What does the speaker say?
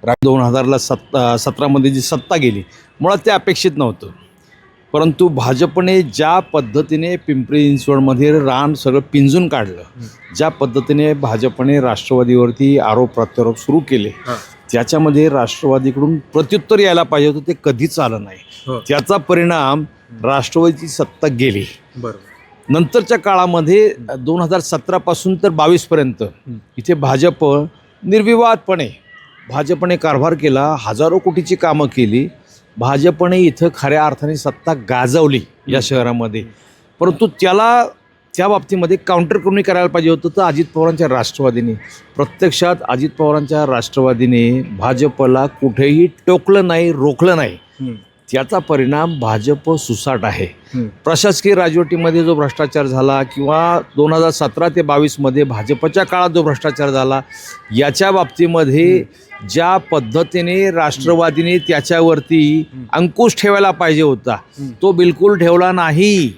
2000ला 17मध्ये जी सत्ता गेली मुळात ते अपेक्षित नव्हतं. परंतु भाजपने ज्या पद्धतीने पिंपरी चिंचवडमध्ये रान सगळं पिंजून काढलं, ज्या पद्धतीने भाजपने राष्ट्रवादीवरती आरोप प्रत्यारोप सुरू केले, त्याच्यामध्ये राष्ट्रवादीकडून प्रत्युत्तर यायला पाहिजे होतं, ते कधीच आलं नाही. त्याचा परिणाम राष्ट्रवादीची सत्ता गेली. नंतरच्या काळामध्ये 2017 पासून तर 22पर्यंत इथे भाजप निर्विवादपणे भाजपने कारभार केला, हजारो कोटीची कामं केली. भाजपने इथं खऱ्या अर्थाने सत्ता गाजवली या शहरामध्ये. परंतु त्या बाबतीमध्ये काउंटर करून करायला पाहिजे होतं तर अजित पवारांच्या राष्ट्रवादीने. प्रत्यक्षात अजित पवारांच्या राष्ट्रवादीने भाजपला कुठेही टोकलं नाही, रोखलं नाही. त्याचा परिणाम भाजप सुसाट आहे. प्रशासकीय राजवटीमध्ये जो भ्रष्टाचार झाला किंवा 2017 ते 22मध्ये भाजपच्या काळात जो भ्रष्टाचार झाला, याच्या बाबतीमध्ये ज्या पद्धतीने राष्ट्रवादीने त्याच्यावरती अंकुश ठेवायला पाहिजे होता तो बिलकुल ठेवला नाही.